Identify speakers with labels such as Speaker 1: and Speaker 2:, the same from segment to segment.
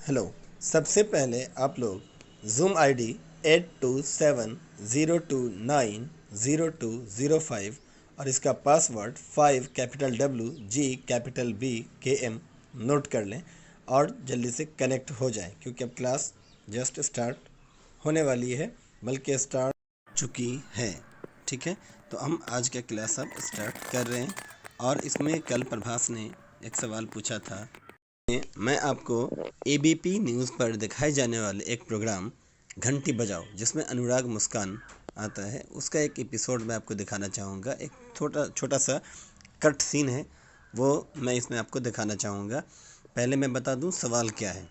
Speaker 1: Hello. सबसे पहले आप लोग ज़ूम आईडी 8270290205 और इसका password 5 capital W G capital B K M note कर लें और जल्दी से कनेक्ट हो जाएं, क्योंकि अब क्लास जस्ट स्टार्ट होने वाली है, बल्कि स्टार्ट चुकी है। ठीक है, तो हम आज का क्लास अब स्टार्ट कर रहे हैं। और इसमें कल प्रभास ने एक सवाल पूछा था। मैं आपको ABP न्यूज़ पर दिखाए जाने वाले एक प्रोग्राम घंटी बजाओ, जिसमें अनुराग मुस्कान आता है, उसका एक एपिसोड मैं आपको दिखाना चाहूँगा। एक छोटा सा कट सीन है, वो मैं इसमें आपको दिखाना चाहूँगा। पहले मैं बता दूँ सवाल क्या है,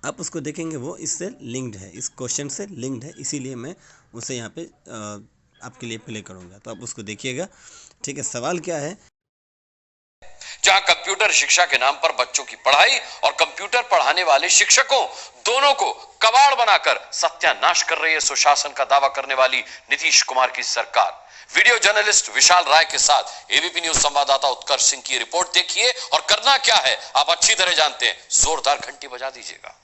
Speaker 1: आप उसको देखेंगे, वो इससे लिंक्ड है, इस क्वेश्चन से लिंक्ड है, इसीलिए मैं उसे यहाँ पे आपके लिए प्ले करूँगा, तो आप उसको देखिएगा। ठीक है, सवाल क्या है।
Speaker 2: जहां कंप्यूटर शिक्षा के नाम पर बच्चों की पढ़ाई और कंप्यूटर पढ़ाने वाले शिक्षकों दोनों को कबाड़ बनाकर सत्यानाश कर रही है सुशासन का दावा करने वाली नीतीश कुमार की सरकार। वीडियो जर्नलिस्ट विशाल राय के साथ एबीपी न्यूज संवाददाता उत्कर्ष सिंह की रिपोर्ट देखिए, और करना क्या है आप अच्छी तरह जानते हैं। जोरदार घंटी बजा दीजिएगा।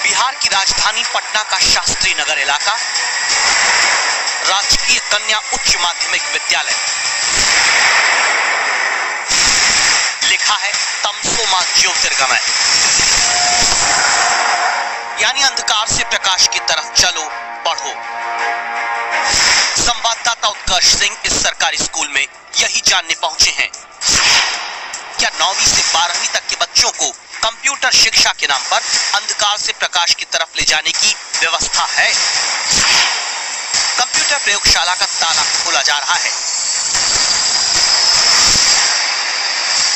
Speaker 3: बिहार की राजधानी पटना का शास्त्री नगर इलाका, राजकीय कन्या उच्च माध्यमिक विद्यालय। लिखा है तमसो मां ज्योतिर्गमय, यानी अंधकार से प्रकाश की तरफ चलो पढ़ो। संवाददाता उत्कर्ष सिंह इस सरकारी स्कूल में यही जानने पहुंचे हैं, क्या 9वीं से 12वीं तक के बच्चों को कंप्यूटर शिक्षा के नाम पर अंधकार से प्रकाश की तरफ ले जाने की व्यवस्था है। कंप्यूटर प्रयोगशाला का ताला खोला जा रहा है।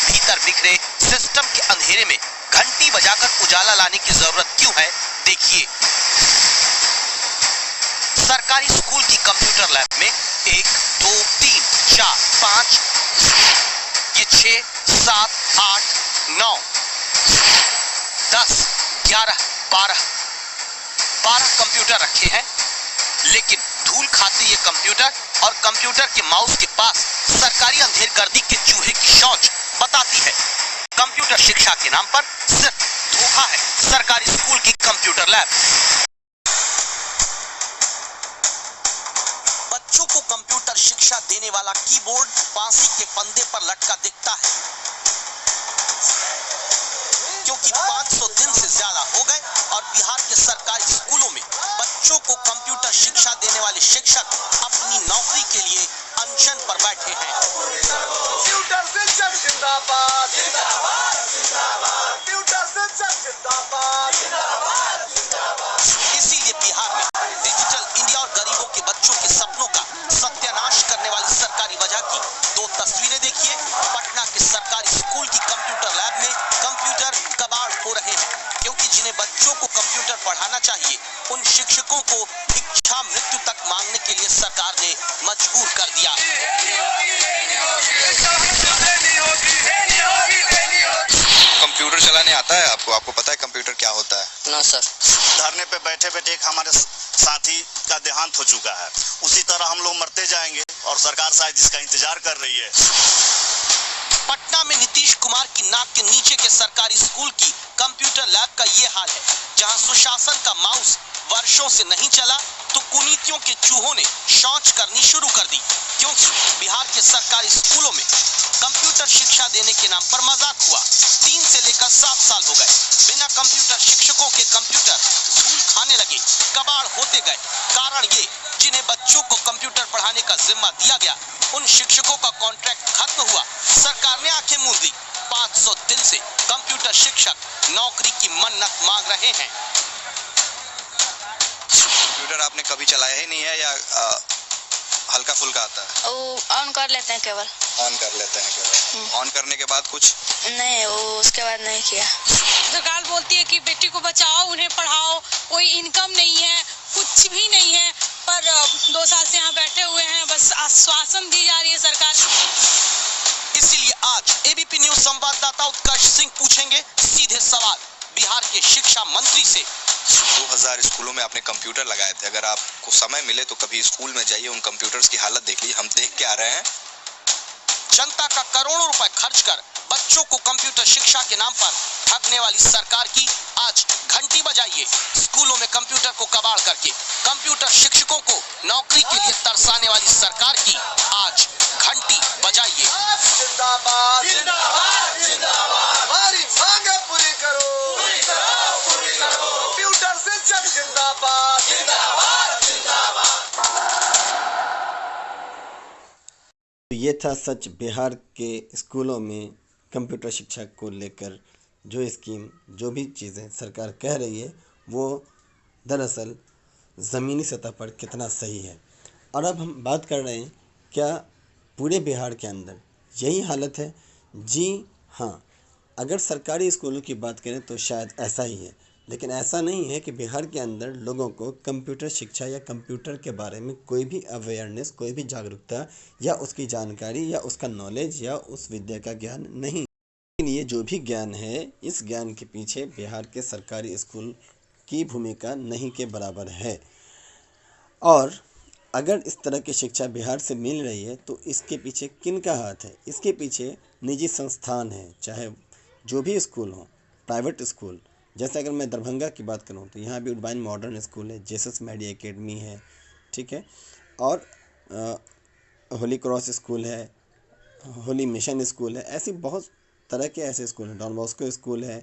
Speaker 3: भीतर बिखरे सिस्टम के अंधेरे में घंटी बजाकर उजाला लाने की जरूरत क्यों है, देखिए। सरकारी स्कूल की कंप्यूटर लैब में 1 2 3 4 5 ये 6 7 8 9 10 11 12 कंप्यूटर रखे हैं, लेकिन धूल खाते ये कंप्यूटर और कंप्यूटर के माउस के पास सरकारी अंधेरगर्दी के चूहे की शौच बताती है कंप्यूटर शिक्षा के नाम पर सिर्फ धोखा है सरकारी स्कूल की कंप्यूटर लैब। बच्चों को कंप्यूटर शिक्षा देने वाला कीबोर्ड फांसी के फंदे पर लटका दिखता है, क्योंकि 500 दिन से ज्यादा हो गए और बिहार के सरकारी स्कूलों में बच्चों को कंप्यूटर शिक्षा देने वाले शिक्षक अपनी नौकरी के लिए अनशन पर बैठे हैं। कंप्यूटर शिक्षक जिंदाबाद जिंदाबाद जिंदाबाद, कंप्यूटर शिक्षक जिंदाबाद जिंदाबाद जिंदाबाद। इसीलिए बिहार में डिजिटल इंडिया और गरीबों के बच्चों के सपनों का सत्यानाश करने वाली सरकारी वजह की 2 तस्वीरें देखिए। पटना के सरकारी स्कूल की कंप्यूटर लैब में कंप्यूटर कबाड़ हो रहे हैं, क्योंकि जिन्हें बच्चों को कंप्यूटर पढ़ाना चाहिए उन शिक्षकों को इच्छा मृत्यु तक मांगने के लिए सरकार ने मजबूर कर दिया।
Speaker 4: कंप्यूटर चलाने आता है आपको? आपको पता है कंप्यूटर क्या होता है?
Speaker 5: ना सर।
Speaker 4: धरने पे बैठे बैठे एक हमारे साथी का देहांत हो चुका है, उसी तरह हम लोग मरते जाएंगे और सरकार शायद इसका इंतजार कर रही है।
Speaker 3: पटना में नीतीश कुमार की नाक के नीचे के सरकारी स्कूल की कंप्यूटर लैब का ये हाल है, जहां सुशासन का माउस वर्षों से नहीं चला तो कुनीतियों के चूहों ने शौच करनी शुरू कर दी, क्योंकि बिहार के सरकारी स्कूलों में कंप्यूटर शिक्षा देने के नाम पर मजाक हुआ। 3 से लेकर 7 साल हो गए, बिना कंप्यूटर शिक्षकों के कंप्यूटर धूल खाने लगे, कबाड़ होते गए। कारण ये, जिन्हें बच्चों को कंप्यूटर पढ़ाने का जिम्मा दिया गया उन शिक्षकों का कॉन्ट्रैक्ट खत्म हुआ, सरकार ने आंखें मूंद ली। 500 दिन से कंप्यूटर शिक्षक नौकरी की मन्नत मांग रहे हैं।
Speaker 4: कंप्यूटर आपने कभी चलाया ही नहीं है या हल्का फुल्का आता है?
Speaker 5: ऑन कर लेते हैं केवल।
Speaker 4: ऑन कर लेते हैं केवल। ऑन करने के बाद कुछ
Speaker 5: नहीं, वो उसके बाद नहीं किया।
Speaker 6: सरकार बोलती है कि बेटी को बचाओ, उन्हें पढ़ाओ, कोई इनकम नहीं है, कुछ भी नहीं है, पर 2 साल से यहाँ बैठे हुए हैं, बस आश्वासन दी जा रही है सरकार।
Speaker 3: इसीलिए आज एबीपी न्यूज संवाददाता उत्कर्ष सिंह पूछेंगे सीधे सवाल बिहार के शिक्षा मंत्री से,
Speaker 7: 2000 स्कूलों में आपने कंप्यूटर लगाए थे। अगर आपको समय मिले तो कभी स्कूल में जाइए, उन कंप्यूटर्स की हालत देख लीजिए। हम देख के आ रहे हैं।
Speaker 3: जनता का करोड़ों रुपए खर्च कर बच्चों को कंप्यूटर शिक्षा के नाम पर ठगने वाली सरकार की आज घंटी बजाइए। स्कूलों में कंप्यूटर को कबाड़ करके कंप्यूटर शिक्षकों को नौकरी के लिए तरसाने वाली सरकार की आज घंटी बजाइए। जिंदाबाद जिंदाबाद जिंदाबाद, हमारी मांगे पूरी करो, पूरी करो, पूरी करो। कंप्यूटर शिक्षक जिंदाबाद जिंदाबाद जिंदाबाद।
Speaker 1: तो ये था सच बिहार के स्कूलों में कंप्यूटर शिक्षा को लेकर जो स्कीम, जो भी चीज़ें सरकार कह रही है वो दरअसल ज़मीनी सतह पर कितना सही है। और अब हम बात कर रहे हैं क्या पूरे बिहार के अंदर यही हालत है? जी हाँ, अगर सरकारी स्कूलों की बात करें तो शायद ऐसा ही है, लेकिन ऐसा नहीं है कि बिहार के अंदर लोगों को कंप्यूटर शिक्षा या कंप्यूटर के बारे में कोई भी अवेयरनेस, कोई भी जागरूकता या उसकी जानकारी या उसका नॉलेज या उस विद्या का ज्ञान नहीं। लेकिन ये जो भी ज्ञान है, इस ज्ञान के पीछे बिहार के सरकारी स्कूल की भूमिका नहीं के बराबर है। और अगर इस तरह की शिक्षा बिहार से मिल रही है तो इसके पीछे किन का हाथ है? इसके पीछे निजी संस्थान हैं, चाहे जो भी स्कूल हो, प्राइवेट स्कूल। जैसे अगर मैं दरभंगा की बात करूं तो यहाँ भी उडबाइन मॉडर्न स्कूल है, जेसस मीडिया एकेडमी है, ठीक है, और होली क्रॉस स्कूल है, होली मिशन स्कूल है। ऐसी बहुत तरह के ऐसे स्कूल हैं। डॉन बॉस्को स्कूल है,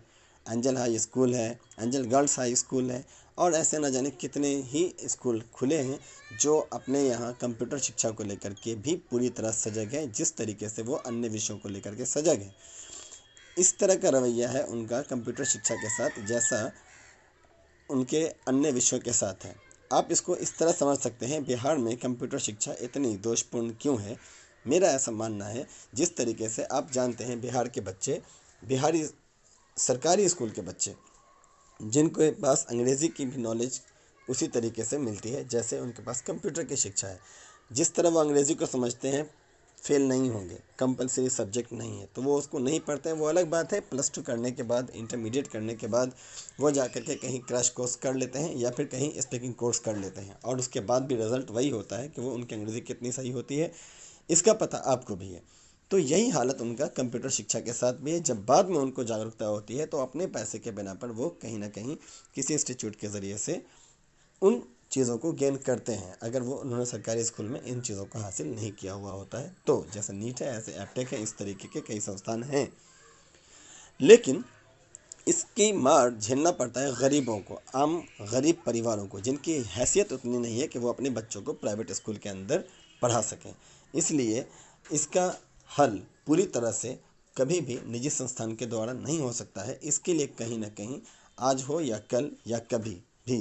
Speaker 1: एंजल हाई स्कूल है, एंजल गर्ल्स हाई स्कूल है, और ऐसे न जाने कितने ही स्कूल खुले हैं जो अपने यहाँ कंप्यूटर शिक्षा को लेकर के भी पूरी तरह सजग है, जिस तरीके से वो अन्य विषयों को लेकर के सजग है। इस तरह का रवैया है उनका कंप्यूटर शिक्षा के साथ जैसा उनके अन्य विषयों के साथ है। आप इसको इस तरह समझ सकते हैं, बिहार में कंप्यूटर शिक्षा इतनी दोषपूर्ण क्यों है? मेरा ऐसा मानना है, जिस तरीके से आप जानते हैं बिहार के बच्चे, बिहारी सरकारी स्कूल के बच्चे, जिनके पास अंग्रेज़ी की भी नॉलेज उसी तरीके से मिलती है जैसे उनके पास कंप्यूटर की शिक्षा है। जिस तरह वो अंग्रेज़ी को समझते हैं, फेल नहीं होंगे, कंपलसरी सब्जेक्ट नहीं है तो वो उसको नहीं पढ़ते हैं, वो अलग बात है। +2 करने के बाद, इंटरमीडिएट करने के बाद वो जा कर के कहीं क्रैश कोर्स कर लेते हैं या फिर कहीं स्पीकिंग कोर्स कर लेते हैं, और उसके बाद भी रिज़ल्ट वही होता है कि वो उनकी अंग्रेज़ी कितनी सही होती है इसका पता आपको भी है। तो यही हालत उनका कंप्यूटर शिक्षा के साथ भी है। जब बाद में उनको जागरूकता होती है तो अपने पैसे के बिना पर वो कहीं ना कहीं किसी इंस्टीट्यूट के ज़रिए से उन चीज़ों को गेन करते हैं, अगर वो उन्होंने सरकारी स्कूल में इन चीज़ों को हासिल नहीं किया हुआ होता है तो। जैसे नीट है, ऐसे एप्टेक है, इस तरीके के कई संस्थान हैं। लेकिन इसकी मार झेलना पड़ता है गरीबों को, आम गरीब परिवारों को, जिनकी हैसियत उतनी नहीं है कि वो अपने बच्चों को प्राइवेट स्कूल के अंदर पढ़ा सकें। इसलिए इसका हल पूरी तरह से कभी भी निजी संस्थान के द्वारा नहीं हो सकता है। इसके लिए कहीं ना कहीं आज हो या कल या कभी भी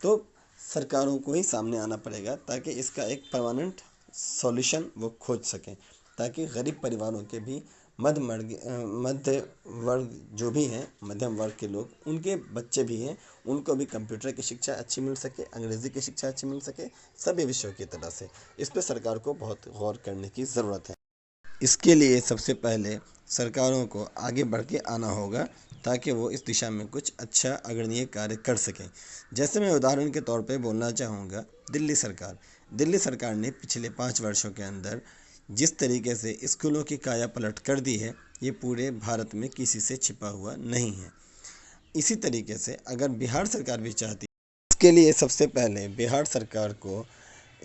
Speaker 1: तो सरकारों को ही सामने आना पड़ेगा, ताकि इसका एक परमानेंट सॉल्यूशन वो खोज सकें, ताकि गरीब परिवारों के भी मध्य वर्ग जो भी हैं, मध्यम वर्ग के लोग, उनके बच्चे भी हैं, उनको भी कंप्यूटर की शिक्षा अच्छी मिल सके, अंग्रेज़ी की शिक्षा अच्छी मिल सके, सभी विषयों की तरह से। इस पर सरकार को बहुत गौर करने की ज़रूरत है। इसके लिए सबसे पहले सरकारों को आगे बढ़ के आना होगा, ताकि वो इस दिशा में कुछ अच्छा अग्रणीय कार्य कर सकें। जैसे मैं उदाहरण के तौर पे बोलना चाहूँगा, दिल्ली सरकार ने पिछले 5 वर्षों के अंदर जिस तरीके से स्कूलों की काया पलट कर दी है, ये पूरे भारत में किसी से छिपा हुआ नहीं है। इसी तरीके से अगर बिहार सरकार भी चाहती है, इसके लिए सबसे पहले बिहार सरकार को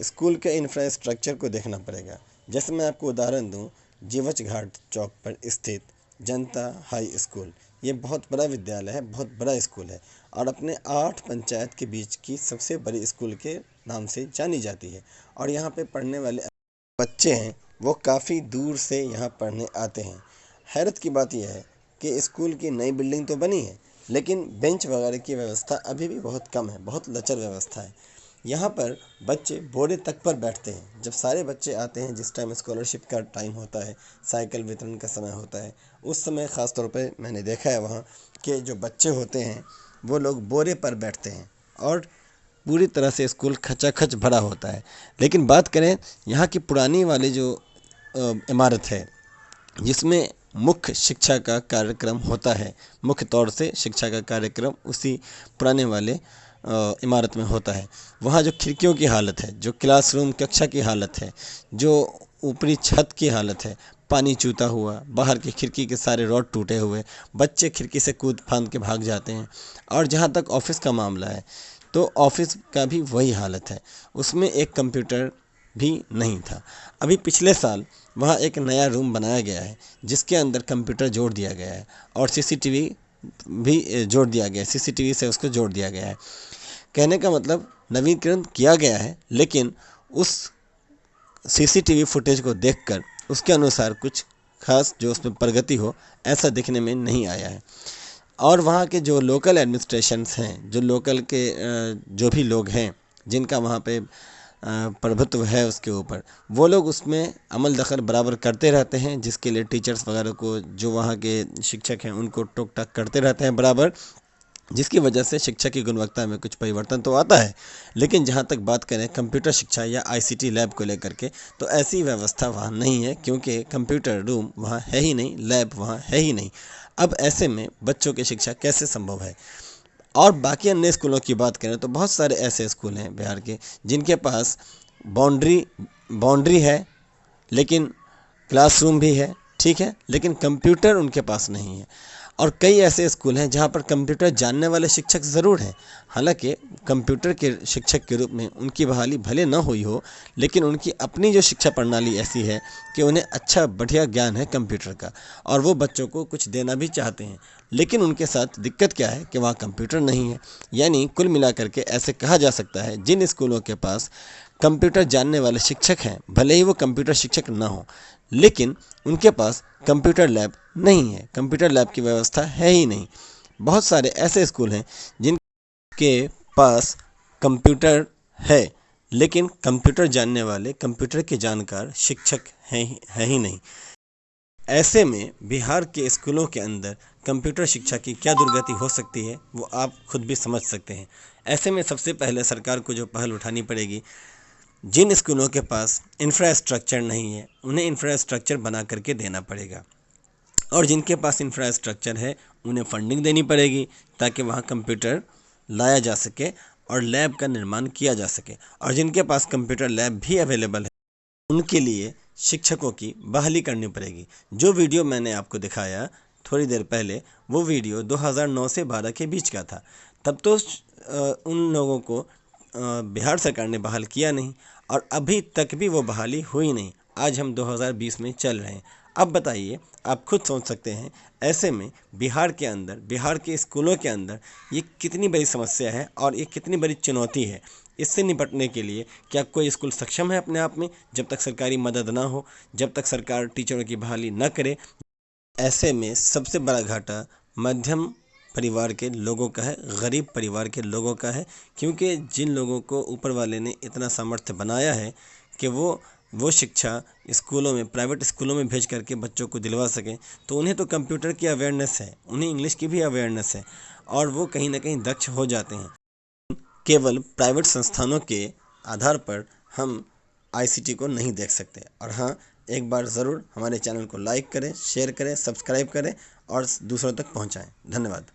Speaker 1: स्कूल के इंफ्रास्ट्रक्चर को देखना पड़ेगा। जैसे मैं आपको उदाहरण दूँ, जीवछ घाट चौक पर स्थित जनता हाई स्कूल, ये बहुत बड़ा विद्यालय है, बहुत बड़ा स्कूल है, और अपने 8 पंचायत के बीच की सबसे बड़ी स्कूल के नाम से जानी जाती है। और यहाँ पे पढ़ने वाले बच्चे हैं वो काफ़ी दूर से यहाँ पढ़ने आते हैं। हैरत की बात यह है कि स्कूल की नई बिल्डिंग तो बनी है, लेकिन बेंच वगैरह की व्यवस्था अभी भी बहुत कम है, बहुत लचर व्यवस्था है। यहाँ पर बच्चे बोरे तक पर बैठते हैं। जब सारे बच्चे आते हैं, जिस टाइम स्कॉलरशिप का टाइम होता है, साइकिल वितरण का समय होता है, उस समय ख़ास तौर पे मैंने देखा है वहाँ के जो बच्चे होते हैं वो लोग बोरे पर बैठते हैं और पूरी तरह से स्कूल खचाखच भरा होता है। लेकिन बात करें यहाँ की पुरानी वाली जो इमारत है, जिसमें मुख्य शिक्षा का कार्यक्रम होता है। मुख्य तौर से शिक्षा का कार्यक्रम उसी पुराने वाले इमारत में होता है। वहाँ जो खिड़कियों की हालत है, जो क्लासरूम कक्षा की हालत है, जो ऊपरी छत की हालत है, पानी चूता हुआ, बाहर की खिड़की के सारे रॉड टूटे हुए, बच्चे खिड़की से कूद फांद के भाग जाते हैं। और जहाँ तक ऑफिस का मामला है तो ऑफिस का भी वही हालत है, उसमें एक कंप्यूटर भी नहीं था। अभी पिछले साल वहाँ एक नया रूम बनाया गया है जिसके अंदर कंप्यूटर जोड़ दिया गया है और सीसीटीवी भी जोड़ दिया गया है, सीसीटीवी से उसको जोड़ दिया गया है। कहने का मतलब नवीनीकरण किया गया है, लेकिन उस सीसीटीवी फुटेज को देखकर उसके अनुसार कुछ खास जो उसमें प्रगति हो ऐसा दिखने में नहीं आया है। और वहाँ के जो लोकल एडमिनिस्ट्रेशंस हैं, जो लोकल के जो भी लोग हैं जिनका वहाँ पे प्रभुत्व है उसके ऊपर, वो लोग उसमें अमल दखल बराबर करते रहते हैं, जिसके लिए टीचर्स वगैरह को, जो वहाँ के शिक्षक हैं उनको टोक टाक करते रहते हैं बराबर, जिसकी वजह से शिक्षा की गुणवत्ता में कुछ परिवर्तन तो आता है। लेकिन जहाँ तक बात करें कंप्यूटर शिक्षा या आईसीटी लैब को लेकर के, तो ऐसी व्यवस्था वहाँ नहीं है, क्योंकि कंप्यूटर रूम वहाँ है ही नहीं, लैब वहाँ है ही नहीं। अब ऐसे में बच्चों की शिक्षा कैसे संभव है। और बाकी अन्य स्कूलों की बात करें तो बहुत सारे ऐसे स्कूल हैं बिहार के जिनके पास बाउंड्री है, लेकिन क्लासरूम भी है, ठीक है, लेकिन कंप्यूटर उनके पास नहीं है। और कई ऐसे स्कूल हैं जहां पर कंप्यूटर जानने वाले शिक्षक ज़रूर हैं, हालांकि कंप्यूटर के शिक्षक के रूप में उनकी बहाली भले न हुई हो, लेकिन उनकी अपनी जो शिक्षा प्रणाली ऐसी है कि उन्हें अच्छा बढ़िया ज्ञान है कंप्यूटर का और वो बच्चों को कुछ देना भी चाहते हैं। लेकिन उनके साथ दिक्कत क्या है कि वहाँ कंप्यूटर नहीं है। यानी कुल मिलाकर के ऐसे कहा जा सकता है जिन स्कूलों के पास कंप्यूटर जानने वाले शिक्षक हैं, भले ही वो कंप्यूटर शिक्षक ना हो, लेकिन उनके पास कंप्यूटर लैब नहीं है, कंप्यूटर लैब की व्यवस्था है ही नहीं। बहुत सारे ऐसे स्कूल हैं जिनके पास कंप्यूटर है, लेकिन कंप्यूटर जानने वाले, कंप्यूटर के जानकार शिक्षक हैं ही नहीं। ऐसे में बिहार के स्कूलों के अंदर कंप्यूटर शिक्षा की क्या दुर्गति हो सकती है वो आप खुद भी समझ सकते हैं। ऐसे में सबसे पहले सरकार को जो पहल उठानी पड़ेगी, जिन स्कूलों के पास इंफ्रास्ट्रक्चर नहीं है उन्हें इंफ्रास्ट्रक्चर बना करके देना पड़ेगा, और जिनके पास इंफ्रास्ट्रक्चर है उन्हें फंडिंग देनी पड़ेगी ताकि वहाँ कंप्यूटर लाया जा सके और लैब का निर्माण किया जा सके। और जिनके पास कंप्यूटर लैब भी अवेलेबल है उनके लिए शिक्षकों की बहाली करनी पड़ेगी। जो वीडियो मैंने आपको दिखाया थोड़ी देर पहले, वो वीडियो 2009 से 12 के बीच का था। तब तो उन लोगों को बिहार सरकार ने बहाल किया नहीं और अभी तक भी वो बहाली हुई नहीं। आज हम 2020 में चल रहे हैं। अब बताइए, आप खुद सोच सकते हैं, ऐसे में बिहार के अंदर, बिहार के स्कूलों के अंदर ये कितनी बड़ी समस्या है और ये कितनी बड़ी चुनौती है। इससे निपटने के लिए क्या कोई स्कूल सक्षम है अपने आप में? जब तक सरकारी मदद ना हो, जब तक सरकार टीचरों की बहाली न करे, ऐसे में सबसे बड़ा घाटा मध्यम परिवार के लोगों का है, गरीब परिवार के लोगों का है, क्योंकि जिन लोगों को ऊपर वाले ने इतना सामर्थ्य बनाया है कि वो शिक्षा स्कूलों में, प्राइवेट स्कूलों में भेज करके बच्चों को दिलवा सकें, तो उन्हें तो कंप्यूटर की अवेयरनेस है, उन्हें इंग्लिश की भी अवेयरनेस है और वो कहीं ना कहीं दक्ष हो जाते हैं। केवल प्राइवेट संस्थानों के आधार पर हम आईसीटी को नहीं देख सकते। और हाँ, एक बार ज़रूर हमारे चैनल को लाइक करें, शेयर करें, सब्सक्राइब करें और दूसरों तक पहुंचाएं। धन्यवाद।